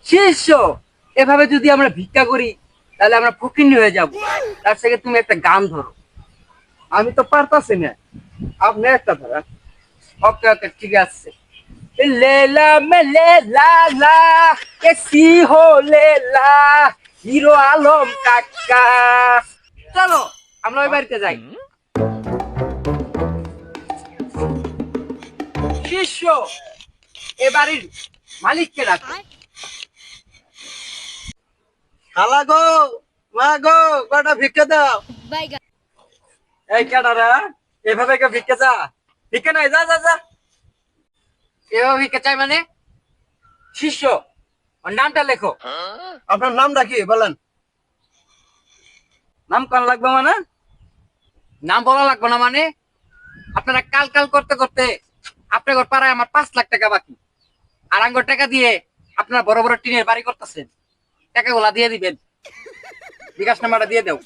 শিষ্য, এভাবে যদি আমরা ভিক্ষা করি তাহলে আমরা ফকিন্নি হয়ে যাব। তার থেকে তুমি একটা গান ধরো। আমি তো পারতাছি না, আপনি একটা ধরেন। ওকে ওকে, ঠিক আছে। लेला में लेला ला कैसी हो लेला, হিরো আলম কাকা। চলো আমরা ওই বাড়িতে যাই। শিষ্য, এ বাড়ির মালিককে ডাকো। খালা গো, মা গো, কটা ভিক্ষা দাও। এই কেডারা, এভাবে কেউ ভিক্ষা চা? ভিক্ষা নাই, যা যা যা। এভাবে ভিক্ষা চাই মানে? শিষ্য, ওর নামটা লেখো। আপনার নামটা কি বলেন? নাম কোন লাগবে মানে? নাম বলা লাগবে না মানে? আপনারা কাল কাল করতে করতে আপনার পাড়ায় আমার 5 লাখ টাকা বাকি। আর আঙ্গুর টাকা দিয়ে আপনার বড় বড় টিনের বাড়ি করতেছেন। টাকাগুলা দিয়ে দিবেন, বিকাশ নাম্বারটা দিয়ে দাও।